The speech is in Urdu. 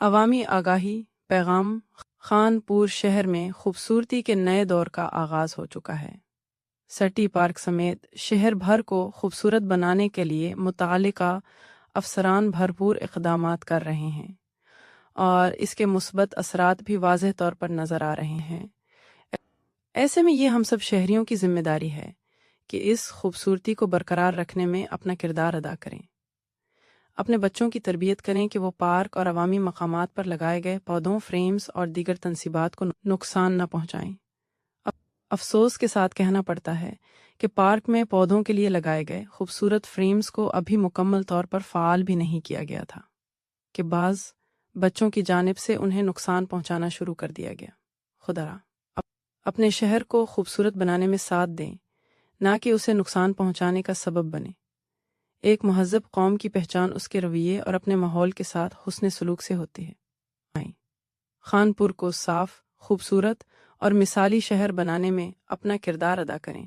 عوامی آگاہی پیغام خانپور شہر میں خوبصورتی کے نئے دور کا آغاز ہو چکا ہے۔ سٹی پارک سمیت شہر بھر کو خوبصورت بنانے کے لیے متعلقہ افسران بھرپور اقدامات کر رہے ہیں اور اس کے مثبت اثرات بھی واضح طور پر نظر آ رہے ہیں۔ ایسے میں یہ ہم سب شہریوں کی ذمہ داری ہے کہ اس خوبصورتی کو برقرار رکھنے میں اپنا کردار ادا کریں۔ اپنے بچوں کی تربیت کریں کہ وہ پارک اور عوامی مقامات پر لگائے گئے پودوں، فریمز اور دیگر تنصیبات کو نقصان نہ پہنچائیں۔ افسوس کے ساتھ کہنا پڑتا ہے کہ پارک میں پودوں کے لیے لگائے گئے خوبصورت فریمز کو ابھی مکمل طور پر فعال بھی نہیں کیا گیا تھا کہ بعض بچوں کی جانب سے انہیں نقصان پہنچانا شروع کر دیا گیا۔ خدا اپنے شہر کو خوبصورت بنانے میں ساتھ دیں، نہ کہ اسے نقصان پہنچانے کا سبب بنے۔ ایک مہذب قوم کی پہچان اس کے رویے اور اپنے ماحول کے ساتھ حسن سلوک سے ہوتی ہے۔ خانپور کو صاف، خوبصورت اور مثالی شہر بنانے میں اپنا کردار ادا کریں۔